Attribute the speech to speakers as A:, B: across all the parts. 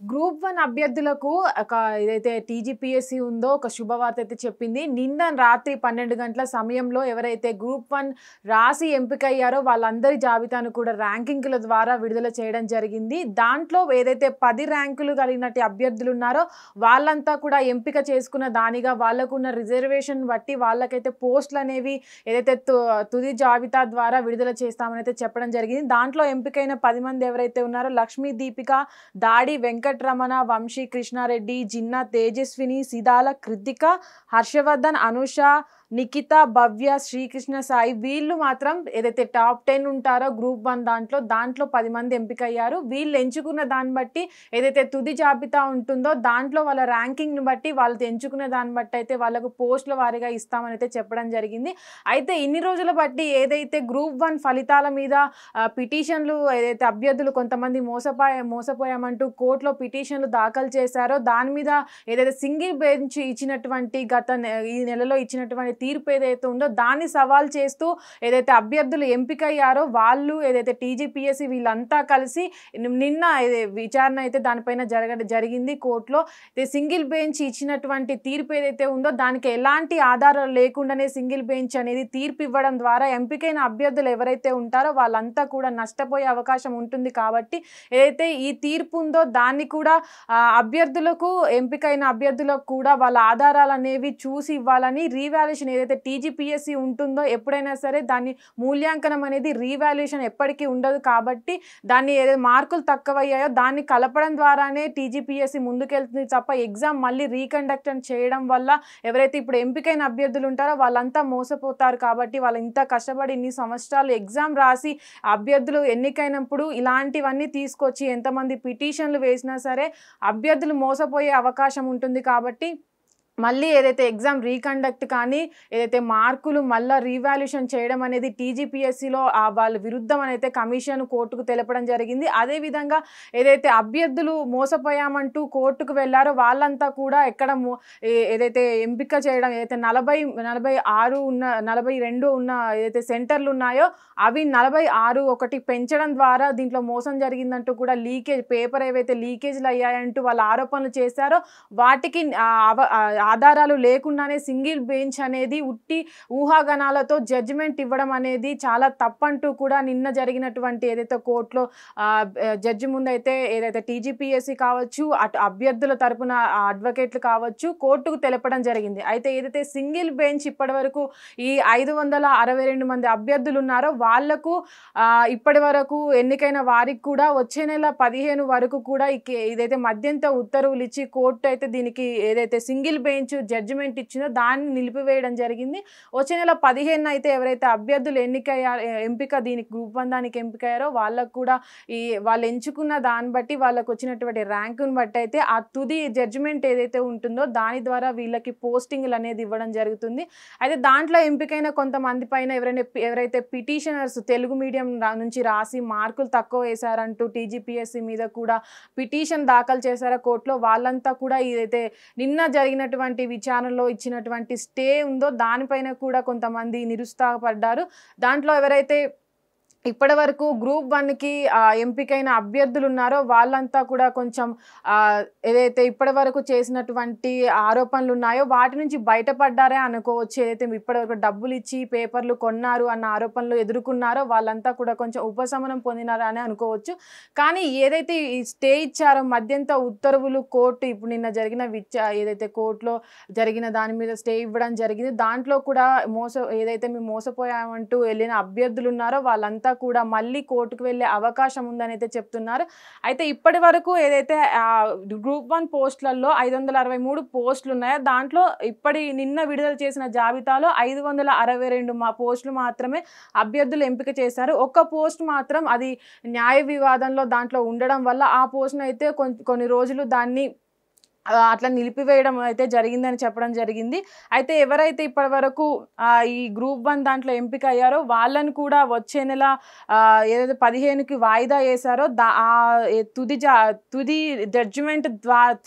A: Group 1 అభ్యర్థులకు ఏదైతే TGPSC ఉందో ఒక శుభవార్త అయితే చెప్పింది. నిన్న రాత్రి 12 గంటల సమయంలో ఎవరైతే గ్రూప్ 1 రాసి ఎంపికయ్యారో వాళ్ళందరి జాబితాను కూడా ర్యాంకింగ్‌ల ద్వారా విడుదల చేయడం జరిగింది. దాంట్లో ఏదైతే 10 ర్యాంకులు కలిగినట్టి అభ్యర్థులున్నారో వాళ్ళంతా కూడా ఎంపిక చేసుకున్న దానిగా వాళ్ళకున్న రిజర్వేషన్ బట్టి వాళ్ళకైతే పోస్టులనేవి ఏదైతే తుది జాబితా ద్వారా విడుదల చేస్తామని అయితే చెప్పడం జరిగింది. దాంట్లో ఎంపికైన 10 మంది ఎవరైతే ఉన్నారో లక్ష్మీ దీపిక, దాడి వెంకటరమణ, వంశీ కృష్ణారెడ్డి, జిన్నా తేజస్విని, సిదాల కృతిక, హర్షవర్ధన్, అనుష, నిఖిత, భవ్య, శ్రీకృష్ణ సాయి వీళ్ళు మాత్రం ఏదైతే టాప్ 10 ఉంటారో గ్రూప్ 1 దాంట్లో 10 మంది ఎంపికయ్యారు. వీళ్ళు ఎంచుకున్న దాన్ని బట్టి ఏదైతే తుది జాబితా ఉంటుందో దాంట్లో వాళ్ళ ర్యాంకింగ్‌ని బట్టి వాళ్ళు ఎంచుకునే దాన్ని బట్టి అయితే వాళ్ళకు పోస్టుల వారీగా ఇస్తామని అయితే చెప్పడం జరిగింది. అయితే ఇన్ని రోజుల బట్టి ఏదైతే గ్రూప్ 1 ఫలితాల మీద పిటిషన్లు ఏదైతే అభ్యర్థులు కొంతమంది మోసపోయామంటూ కోర్టులో పిటిషన్లు దాఖలు చేశారో దాని మీద ఏదైతే సింగిల్ బెంచ్ ఇచ్చినటువంటి ఈ నెలలో ఇచ్చినటువంటి తీర్పు ఏదైతే ఉందో దాన్ని సవాల్ చేస్తూ ఏదైతే అభ్యర్థులు ఎంపికయ్యారో వాళ్ళు ఏదైతే టీజీపీఎస్సీ వీళ్ళంతా కలిసి నిన్న విచారణ అయితే దానిపైన జరిగింది కోర్టులో. సింగిల్ బెంచ్ ఇచ్చినటువంటి తీర్పు ఏదైతే ఉందో దానికి ఎలాంటి ఆధారాలు లేకుండానే సింగిల్ బెంచ్ అనేది తీర్పు ఇవ్వడం ద్వారా ఎంపికైన అభ్యర్థులు ఎవరైతే ఉంటారో వాళ్ళంతా కూడా నష్టపోయే అవకాశం ఉంటుంది. కాబట్టి ఏదైతే ఈ తీర్పు ఉందో దాన్ని కూడా అభ్యర్థులకు ఎంపికైన అభ్యర్థులకు కూడా వాళ్ళ ఆధారాలు అనేవి చూసి ఇవ్వాలని రీవాల్యుయేషన్ ఏదైతే టీజీపీఎస్సీ ఉంటుందో ఎప్పుడైనా సరే దాన్ని మూల్యాంకనం అనేది రీవాల్యుయేషన్ ఎప్పటికీ ఉండదు. కాబట్టి దాన్ని ఏదైతే మార్కులు తక్కువయ్యాయో దాన్ని కలపడం ద్వారానే టీజీపీఎస్సీ ముందుకెళ్తుంది తప్ప ఎగ్జామ్ మళ్ళీ రీకండక్ట్ చేయడం వల్ల ఎవరైతే ఇప్పుడు ఎంపికైన అభ్యర్థులు ఉంటారో వాళ్ళంతా మోసపోతారు. కాబట్టి వాళ్ళు ఇంత కష్టపడి ఇన్ని సంవత్సరాలు ఎగ్జామ్ రాసి అభ్యర్థులు ఎన్నికైనప్పుడు ఇలాంటివన్నీ తీసుకొచ్చి ఎంతమంది పిటిషన్లు వేసినా సరే అభ్యర్థులు మోసపోయే అవకాశం ఉంటుంది. కాబట్టి మళ్ళీ ఏదైతే ఎగ్జామ్ రీకండక్ట్ కానీ ఏదైతే మార్కులు మళ్ళీ రీవాల్యుయేషన్ చేయడం అనేది టీజీపీఎస్సీలో వాళ్ళ విరుద్ధం అయితే కమిషన్ కోర్టుకు తెలపడం జరిగింది. అదేవిధంగా ఏదైతే అభ్యర్థులు మోసపోయామంటూ కోర్టుకు వెళ్ళారో వాళ్ళంతా కూడా ఏదైతే ఎంపిక చేయడం ఏదైతే 42 ఉన్న ఏదైతే సెంటర్లు ఉన్నాయో అవి 46 ఒకటి పెంచడం ద్వారా దీంట్లో మోసం జరిగిందంటూ కూడా పేపర్ ఏవైతే లీకేజ్లు అయ్యాయంటూ వాళ్ళు ఆరోపణలు చేశారో వాటికి ఆధారాలు లేకుండానే సింగిల్ బెంచ్ అనేది ఉట్టి ఊహాగానాలతో జడ్జిమెంట్ ఇవ్వడం అనేది చాలా తప్పంటూ కూడా నిన్న జరిగినటువంటి ఏదైతే కోర్టులో జడ్జి ముందైతే ఏదైతే టీజీపీఎస్సీ కావచ్చు అటు అభ్యర్థుల తరపున అడ్వకేట్లు కావచ్చు కోర్టుకు తెలపడం జరిగింది. అయితే ఏదైతే సింగిల్ బెంచ్ ఇప్పటి వరకు ఈ 562 మంది అభ్యర్థులు ఉన్నారో వాళ్లకు ఇప్పటి వరకు ఎన్నికైన వారికి కూడా వచ్చే నెల 15 వరకు కూడా ఇదైతే మధ్యంతర ఉత్తర్వులు ఇచ్చి కోర్టు అయితే దీనికి ఏదైతే సింగిల్ బెంచ్ జడ్జిమెంట్ ఇచ్చిందో దాన్ని నిలిపివేయడం జరిగింది. వచ్చే నెల 15 అయితే ఎవరైతే అభ్యర్థులు ఎంపిక దీనికి గ్రూప్ 1 దానికి ఎంపికయ్యారో వాళ్ళకు కూడా వాళ్ళు ఎంచుకున్న దాన్ని బట్టి వాళ్ళకు వచ్చినటువంటి ర్యాంకును బట్టి అయితే ఆ తుది జడ్జిమెంట్ ఏదైతే ఉంటుందో దాని ద్వారా వీళ్ళకి పోస్టింగ్లు అనేది ఇవ్వడం జరుగుతుంది. అయితే దాంట్లో ఎంపికైన కొంతమంది పైన ఎవరైతే పిటిషనర్స్ తెలుగు మీడియం నుంచి రాసి మార్కులు తక్కువ వేశారంటూ టీజీపీఎస్సీ మీద కూడా పిటిషన్ దాఖలు చేశారో కోర్టులో వాళ్ళంతా కూడా ఇదైతే నిన్న జరిగినటువంటి విచారణలో ఇచ్చినటువంటి స్టే ఉందో దానిపైన కూడా కొంతమంది నిరుత్సాహపడ్డారు. దాంట్లో ఎవరైతే ఇప్పటి వరకు గ్రూప్ 1కి ఎంపికైన అభ్యర్థులు ఉన్నారో వాళ్ళంతా కూడా కొంచెం ఏదైతే ఇప్పటి వరకు చేసినటువంటి ఆరోపణలు ఉన్నాయో వాటి నుంచి బయటపడ్డారే అనుకోవచ్చు. ఏదైతే ఇప్పటివరకు డబ్బులు ఇచ్చి పేపర్లు కొన్నారు అన్న ఆరోపణలు ఎదుర్కొన్నారో వాళ్ళంతా కూడా కొంచెం ఉపశమనం పొందినారా అని అనుకోవచ్చు. కానీ ఏదైతే ఈ స్టే ఇచ్చారో మధ్యంతర ఉత్తర్వులు కోర్టు ఇప్పుడు నిన్న జరిగిన ఏదైతే కోర్టులో జరిగిన దాని మీద స్టే ఇవ్వడం జరిగింది. దాంట్లో కూడా ఏదైతే మేము మోసపోయామంటూ వెళ్ళిన అభ్యర్థులు ఉన్నారో వాళ్ళంతా కూడా మళ్ళీ కోర్టుకు వెళ్ళే అవకాశం ఉందని అయితే చెప్తున్నారు. అయితే ఇప్పటి వరకు ఏదైతే గ్రూప్ 1 పోస్టులలో 563 పోస్టులు ఉన్నాయో దాంట్లో నిన్న విడుదల చేసిన జాబితాలో 562 పోస్టులు మాత్రమే అభ్యర్థులు ఎంపిక చేశారు. ఒక్క పోస్ట్ మాత్రం అది న్యాయ వివాదంలో దాంట్లో ఉండడం వల్ల ఆ పోస్ట్ను అయితే కొన్ని రోజులు దాన్ని అట్లా నిలిపివేయడం అయితే జరిగిందని చెప్పడం జరిగింది. అయితే ఎవరైతే ఇప్పటి వరకు ఈ గ్రూప్ 1 దాంట్లో ఎంపిక అయ్యారో వాళ్ళని కూడా వచ్చే నెల ఏదైతే 15కి వాయిదా వేశారో తుది జడ్జిమెంట్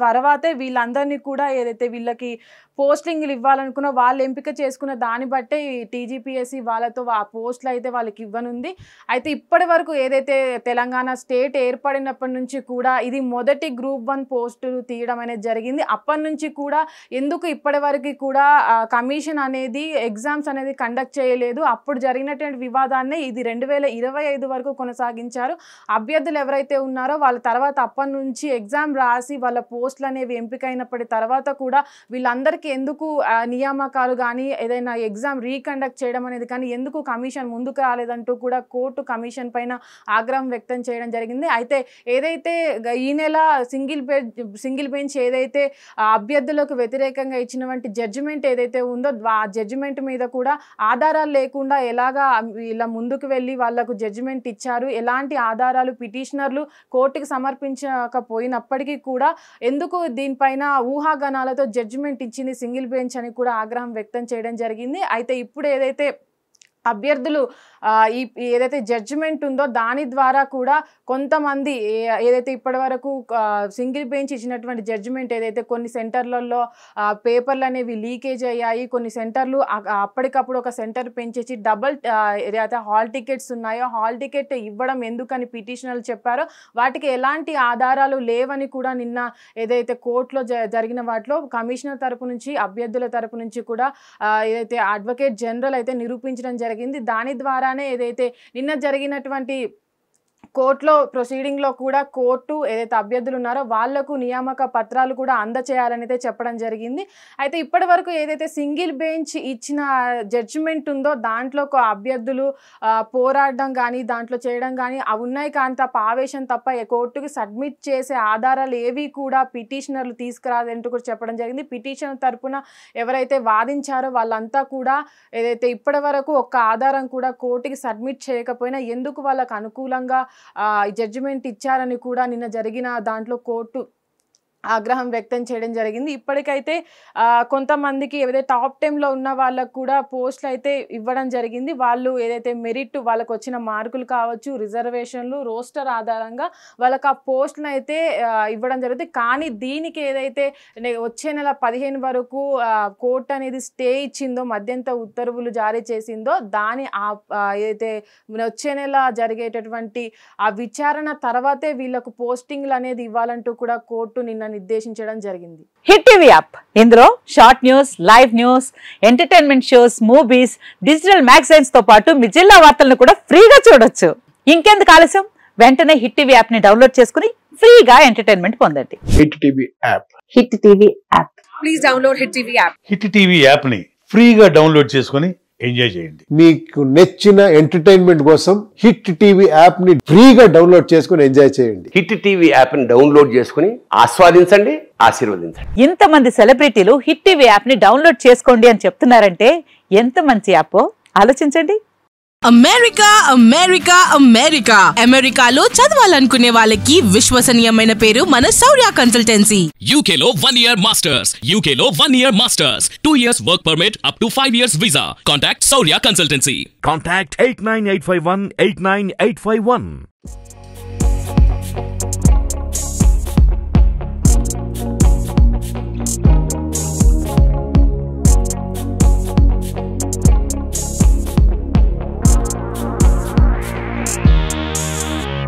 A: తర్వాతే వీళ్ళందరినీ కూడా ఏదైతే వీళ్ళకి పోస్టింగ్లు ఇవ్వాలనుకున్న వాళ్ళు ఎంపిక చేసుకున్న దాన్ని బట్టే టీజీపీఎస్సీ వాళ్ళతో ఆ పోస్టులు అయితే వాళ్ళకి ఇవ్వనుంది. అయితే ఇప్పటి వరకు ఏదైతే తెలంగాణ స్టేట్ ఏర్పడినప్పటి నుంచి కూడా ఇది మొదటి గ్రూప్ 1 పోస్టులు తీయడం అనేది జరిగింది. అప్పటి నుంచి కూడా ఎందుకు ఇప్పటి వరకు కూడా కమిషన్ అనేది ఎగ్జామ్స్ అనేది కండక్ట్ చేయలేదు. అప్పుడు జరిగినటువంటి వివాదాన్ని ఇది 2025 వరకు కొనసాగించారు. అభ్యర్థులు ఎవరైతే ఉన్నారో వాళ్ళ తర్వాత అప్పటి నుంచి ఎగ్జామ్ రాసి వాళ్ళ పోస్టులు అనేవి ఎంపికైనప్పటి తర్వాత కూడా వీళ్ళందరికీ ఎందుకు నియామకాలు కానీ ఏదైనా ఎగ్జామ్ రీకండక్ట్ చేయడం అనేది కానీ ఎందుకు కమిషన్ ముందుకు రాలేదంటూ కూడా కోర్టు కమిషన్ పైన ఆగ్రహం వ్యక్తం చేయడం జరిగింది. అయితే ఏదైతే ఈ నెల సింగిల్ బెంచ్ ఏదైతే అభ్యర్థులకు వ్యతిరేకంగా ఇచ్చినటువంటి జడ్జిమెంట్ ఏదైతే ఉందో ఆ జడ్జిమెంట్ మీద కూడా ఆధారాలు లేకుండా ఎలాగా ఇలా ముందుకు వెళ్ళి వాళ్ళకు జడ్జిమెంట్ ఇచ్చారు, ఎలాంటి ఆధారాలు పిటిషనర్లు కోర్టుకి సమర్పించకపోయినప్పటికీ కూడా ఎందుకు దీనిపైన ఊహాగానాలతో జడ్జిమెంట్ ఇచ్చింది సింగిల్ బెంచ్ అని కూడా ఆగ్రహం వ్యక్తం చేయడం జరిగింది. అయితే ఇప్పుడు ఏదైతే అభ్యర్థులు ఏదైతే జడ్జిమెంట్ ఉందో దాని ద్వారా కూడా కొంతమంది ఏదైతే ఇప్పటి వరకు సింగిల్ బెంచ్ ఇచ్చినటువంటి జడ్జిమెంట్ ఏదైతే కొన్ని సెంటర్లలో పేపర్లు అనేవి లీకేజ్ అయ్యాయి, కొన్ని సెంటర్లు అప్పటికప్పుడు ఒక సెంటర్ పెంచేసి డబల్ ఏదైతే హాల్ టికెట్స్ ఉన్నాయో హాల్ టికెట్ ఇవ్వడం ఎందుకని పిటిషనర్లు చెప్పారో వాటికి ఎలాంటి ఆధారాలు లేవని కూడా నిన్న ఏదైతే కోర్టులో జరిగిన వాటిలో కమిషనర్ తరపు నుంచి అభ్యర్థుల తరపు నుంచి కూడా ఏదైతే అడ్వకేట్ జనరల్ అయితే నిరూపించడం జరిగింది. దాని ద్వారానే ఏదైతే నిన్న జరిగినటువంటి కోర్టులో ప్రొసీడింగ్లో కూడా కోర్టు ఏదైతే అభ్యర్థులు ఉన్నారో వాళ్లకు నియామక పత్రాలు కూడా అందచేయాలని అయితే చెప్పడం జరిగింది. అయితే ఇప్పటి వరకు ఏదైతే సింగిల్ బెంచ్ ఇచ్చిన జడ్జిమెంట్ ఉందో దాంట్లో అభ్యర్థులు పోరాడడం కానీ దాంట్లో చేయడం కానీ అవి ఉన్నాయి కానీ తప్ప ఆవేశం తప్ప కోర్టుకి సబ్మిట్ చేసే ఆధారాలు ఏవి కూడా పిటిషనర్లు తీసుకురాదంటూ కూడా చెప్పడం జరిగింది. పిటిషన్ తరపున ఎవరైతే వాదించారో వాళ్ళంతా కూడా ఏదైతే ఇప్పటి వరకు ఒక్క ఆధారం కూడా కోర్టుకి సబ్మిట్ చేయకపోయినా ఎందుకు వాళ్ళకు అనుకూలంగా జడ్జిమెంట్ ఇచ్చారని కూడా నిన్న జరిగిన దాంట్లో కోర్టు ఆగ్రహం వ్యక్తం చేయడం జరిగింది. ఇప్పటికైతే కొంతమందికి ఏదైతే టాప్ 10లో ఉన్న వాళ్ళకు కూడా పోస్టులు అయితే ఇవ్వడం జరిగింది. వాళ్ళు ఏదైతే మెరిట్ వాళ్ళకు వచ్చిన మార్కులు కావచ్చు, రిజర్వేషన్లు, రోస్టర్ ఆధారంగా వాళ్ళకి ఆ పోస్టులను అయితే ఇవ్వడం జరుగుతుంది. కానీ దీనికి ఏదైతే వచ్చే నెల 15 వరకు కోర్టు అనేది స్టే ఇచ్చిందో, మధ్యంతర ఉత్తర్వులు జారీ చేసిందో దాని ఏదైతే వచ్చే నెల జరిగేటటువంటి ఆ విచారణ తర్వాతే వీళ్ళకు పోస్టింగ్లు అనేది ఇవ్వాలంటూ కూడా కోర్టు నిన్న నిర్దేశించడం జరిగింది.
B: హిట్ టీవీ యాప్ ఇందులో short news, live news, entertainment shows, movies, digital magazines తో పాటు మీ జిల్లా వార్తలను కూడా ఫ్రీగా చూడొచ్చు. ఇంకెందుకు ఆలస్యం, వెంటనే హిట్ టీవీ యాప్ ని డౌన్లోడ్ చేసుకుని ఫ్రీగా ఎంటర్టైన్మెంట్ పొందండి.
C: Hit TV app.
B: Hit TV app.
D: Please download hit TV app.
E: Hit TV app ని ఫ్రీగా డౌన్లోడ్ చేసుకుని ఎంజాయ్ చేయండి.
C: మీకు నచ్చిన ఎంటర్టైన్మెంట్ కోసం హిట్ టీవీ యాప్ ని ఫ్రీగా డౌన్లోడ్ చేసుకుని ఎంజాయ్ చేయండి.
F: హిట్ టీవీ యాప్ ని డౌన్లోడ్ చేసుకుని ఆస్వాదించండి, ఆశీర్వదించండి.
B: ఇంతమంది సెలబ్రిటీలు హిట్ టీవీ యాప్ ని డౌన్లోడ్ చేసుకోండి అని చెప్తున్నారంటే ఎంత మంచి యాప్ ఆలోచించండి.
D: అమెరికా అమెరికా అమెరికా అమెరికాలో చదవాలనుకునే వాళ్ళకి విశ్వసనీయమైన పేరు మన శౌర్య కన్సల్టెన్సీ.
G: UK లో 1 year masters, UK లో 1 year masters, 2 years work permit up to 5 years visa. Contact Shaurya Consultancy.
H: Contact 89851 89851.